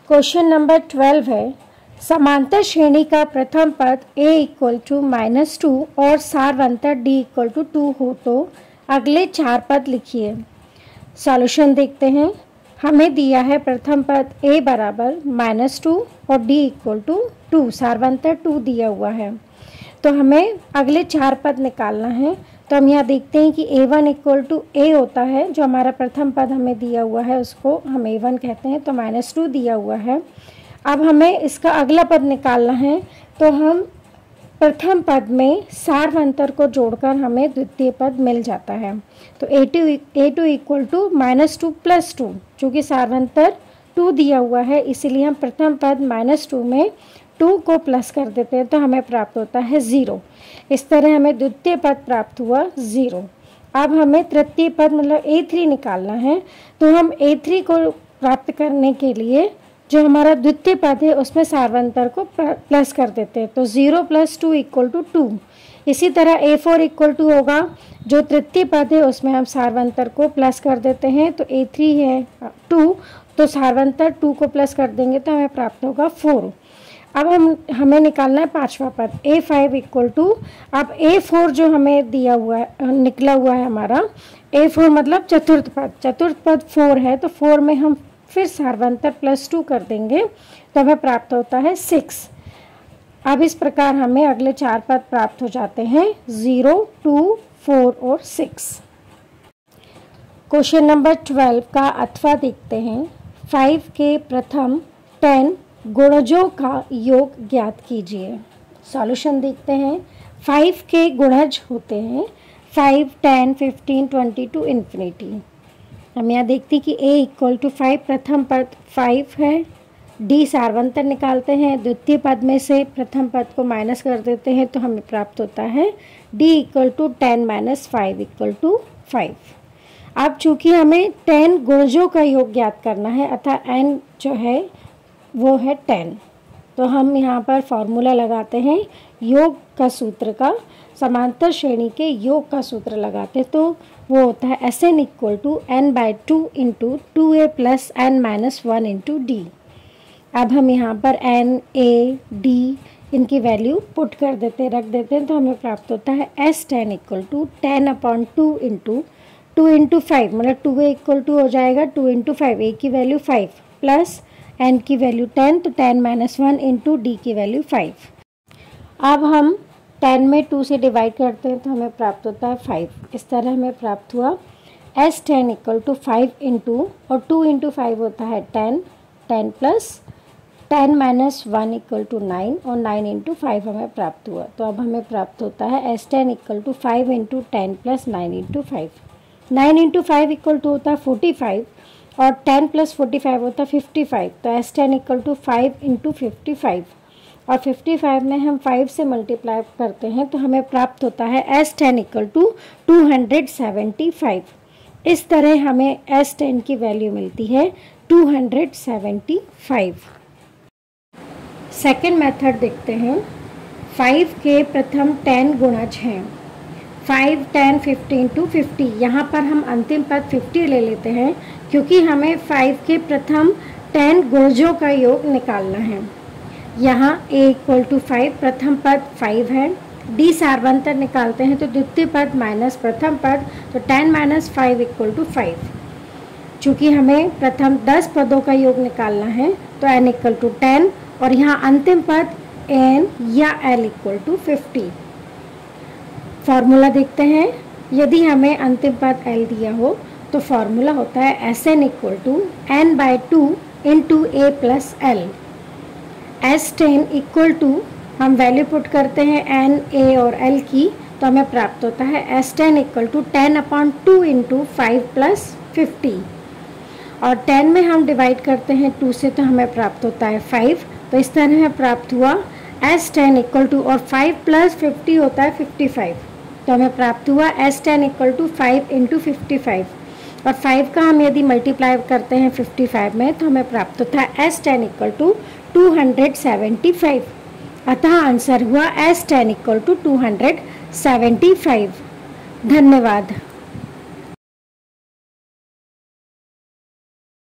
Question number 12 है, समांतर श्रेणी का प्रथम पद a इक्वल टू -2 और सारवंतर d इक्वल टू 2 हो तो अगले 4 पद लिखिए। सॉल्यूशन देखते हैं। हमें दिया है प्रथम पद a बराबर -2 और d इक्वल टू 2, सारवंतर 2 दिया हुआ है, तो हमें अगले 4 पद निकालना है। तो हम यहाँ देखते हैं कि a1 इक्वल टू a होता है, जो हमारा प्रथम पद हमें दिया हुआ है उसको हम a1 कहते हैं, तो -2 दिया हुआ है। अब हमें इसका अगला पद निकालना है, तो हम प्रथम पद में सारवंतर को जोड़कर हमें द्वितीय पद मिल जाता है। तो a2 इक्वल टू -2 + 2, चूँकि सारवंतर 2 दिया हुआ है इसीलिए हम प्रथम पद -2 में 2 को प्लस कर देते हैं, तो हमें प्राप्त होता है 0। इस तरह हमें द्वितीय पद प्राप्त हुआ 0। अब हमें तृतीय पद मतलब a3 निकालना है, तो हम a3 को प्राप्त करने के लिए जो हमारा द्वितीय पद है उसमें सारवंतर को प्लस कर देते हैं, तो 0 + 2 = 2। इसी तरह a4 इक्वल टू होगा, जो तृतीय पद है उसमें हम सारवंतर को प्लस कर देते हैं, तो a3 है 2, तो सारवंतर 2 को प्लस कर देंगे तो हमें प्राप्त होगा 4। अब हमें निकालना है पांचवा पद a5 इक्वल टू, अब a4 जो हमें दिया हुआ है निकला हुआ है हमारा a4 मतलब चतुर्थ पद 4 है, तो 4 में हम फिर सारवंतर +2 कर देंगे तो हमें प्राप्त होता है 6। अब इस प्रकार हमें अगले 4 पद प्राप्त हो जाते हैं 0, 2, 4 और 6। क्वेश्चन नंबर 12 का अथवा देखते हैं। 5 के प्रथम 10 गुणजों का योग ज्ञात कीजिए। सॉल्यूशन देखते हैं। 5 के गुणज होते हैं 5, 10, 15, 20 टू इन्फिनिटी। हम यहाँ देखते हैं कि a इक्वल टू 5 प्रथम पद 5 है, d सारवंतर निकालते हैं, द्वितीय पद में से प्रथम पद को माइनस कर देते हैं तो हमें प्राप्त होता है d इक्वल टू 10 - 5 = 5। अब चूँकि हमें 10 गुणजों का योग ज्ञात करना है अतः n जो है वो है 10, तो हम यहाँ पर फॉर्मूला लगाते हैं योग का सूत्र का, समांतर श्रेणी के योग का सूत्र लगाते हैं, तो वो होता है Sn equal to n/2 × 2a + n - 1 × d। अब हम यहाँ पर n, a, d इनकी वैल्यू पुट कर देते हैं, रख देते हैं, तो हमें प्राप्त होता है S10 इक्वल टू 10/2 × 2 × 5 मतलब 2a इक्वल टू हो जाएगा 2 × 5, a की वैल्यू 5 प्लस n की वैल्यू 10, तो 10 - 1 × d की वैल्यू 5। अब हम 10 में 2 से डिवाइड करते हैं तो हमें प्राप्त होता है 5। इस तरह हमें प्राप्त हुआ S10 इक्वल टू 5 × और 2 × 5 होता है 10, 10 प्लस 10 - 1 = 9 और 9 × 5 हमें प्राप्त हुआ। तो अब हमें प्राप्त होता है S10 equal to 5 × 10 + 9 × 5। 9 × 5 equal to होता है 45 और 10 + 45 होता है 55, तो S10 इक्वल टू 5 × 55 और 55 में हम 5 से मल्टीप्लाई करते हैं तो हमें प्राप्त होता है S10 इक्वल टू 275। इस तरह हमें S10 की वैल्यू मिलती है 275। सेकेंड मेथड देखते हैं। 5 के प्रथम 10 गुणज हैं 5, 10, 15 टू 50। यहाँ पर हम अंतिम पद 50 ले लेते हैं क्योंकि हमें 5 के प्रथम 10 गुणजों का योग निकालना है। यहाँ a इक्वल टू 5 प्रथम पद 5 है, d सारवंतर निकालते हैं तो द्वितीय पद माइनस प्रथम पद, तो 10 - 5 = 5। चूँकि हमें प्रथम 10 पदों का योग निकालना है तो n इक्वल टू 10 और यहाँ अंतिम पद n या l इक्वल टू 50। फॉर्मूला देखते हैं। यदि हमें अंतिम पद l दिया हो तो फॉर्मूला होता है Sn equal to n/2 × a + l। S10 equal to हम वैल्यू पुट करते हैं n, a और l की, तो हमें प्राप्त होता है S10 इक्वल टू 10/2 × 5 + 50 और 10 में हम डिवाइड करते हैं 2 से तो हमें प्राप्त होता है 5। तो इस तरह हमें प्राप्त हुआ S10 इक्वल टू, और 5 + 50 होता है 55, तो हमें प्राप्त हुआ S10 इक्वल टू 5 × 55 और 5 का हम यदि मल्टीप्लाई करते हैं 55 में तो हमें प्राप्त होता है S10 इक्वल टू 275। अतः आंसर हुआ S10 इक्वल टू 275। धन्यवाद।